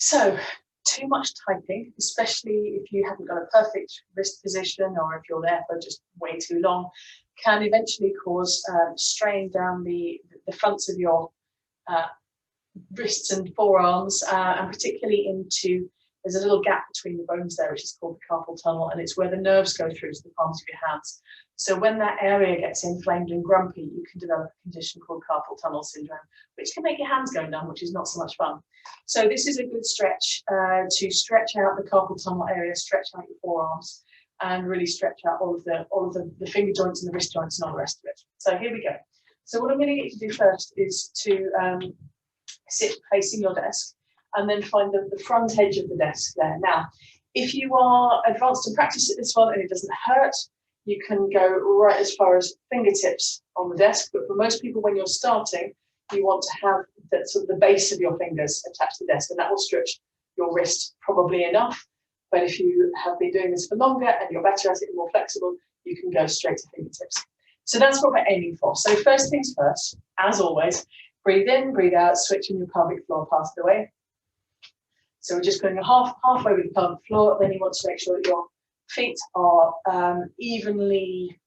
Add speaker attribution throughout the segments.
Speaker 1: So too much typing, especially if you haven't got a perfect wrist position or if you're there for just way too long, can eventually cause strain down the fronts of your uh, wrists and forearms, and particularly into, there's a little gap between the bones there, which is called the carpal tunnel, and it's where the nerves go through to the palms of your hands. So when that area gets inflamed and grumpy, you can develop a condition called carpal tunnel syndrome, which can make your hands go numb, which is not so much fun. So this is a good stretch to stretch out the carpal tunnel area, stretch out your forearms, and really stretch out all of the finger joints and the wrist joints and all the rest of it. So here we go. So what I'm going to get you to do first is to sit facing your desk and then find the front edge of the desk there. Now, if you are advanced in practice at this one and it doesn't hurt, you can go right as far as fingertips on the desk. But for most people, when you're starting, you want to have that sort of the base of your fingers attached to the desk, and that will stretch your wrist probably enough. But if you have been doing this for longer and you're better at it and more flexible, you can go straight to fingertips. So that's what we're aiming for. So first things first, as always, breathe in, breathe out, switching your pelvic floor part of the way. So we're just going halfway with the pelvic floor. Then you want to make sure that your feet are evenly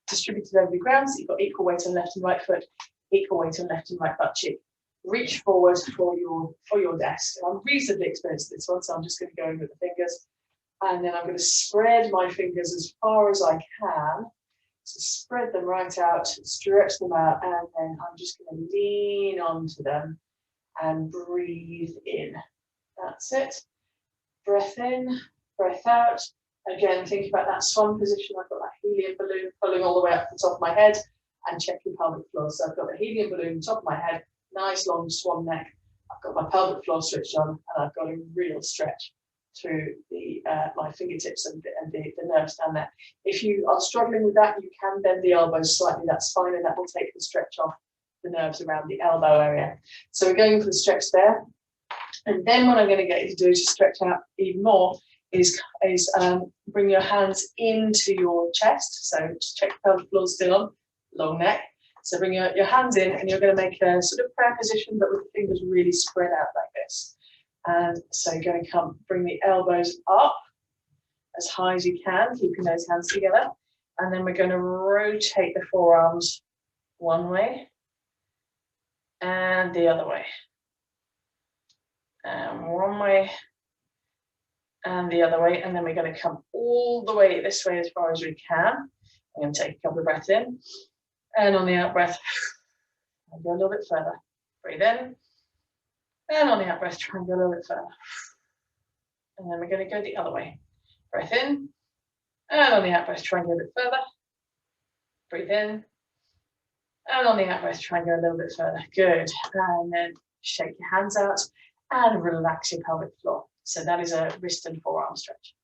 Speaker 1: distributed over the ground. So you've got equal weight on left and right foot, equal weight on left and right butt cheek. Reach forward for your desk. And I'm reasonably experienced at this one, so I'm just going to go in with the fingers. And then I'm going to spread my fingers as far as I can. So spread them right out, stretch them out, and then I'm just going to lean onto them and breathe in. That's it. Breath in, breath out. Again, think about that swan position. I've got that helium balloon pulling all the way up the top of my head, and check your pelvic floor. So I've got the helium balloon top of my head, nice long swan neck. I've got my pelvic floor switched on, and I've got a real stretch through the my fingertips and the nerves down there. If you are struggling with that, you can bend the elbows slightly. That's fine, and that will take the stretch off the nerves around the elbow area. So we're going for the stretch there. And then what I'm going to get you to do to stretch out even more is bring your hands into your chest. So just check the pelvic floor still on, long neck. So bring your hands in, and you're going to make a sort of prayer position, but with the fingers really spread out like this. And so you're going to bring the elbows up as high as you can, keeping those hands together. And then we're going to rotate the forearms one way and the other way. And one way and the other way. And then we're going to come all the way this way as far as we can. I'm going to take a couple of breaths in. And on the out breath, I'll go a little bit further. Breathe in. And on the out breath, try and go a little bit further. And then we're going to go the other way. Breath in. And on the out breath, try and go a bit further. Breathe in. And on the out breath, try and go a little bit further. Good. And then shake your hands out and relax your pelvic floor. So that is a wrist and forearm stretch.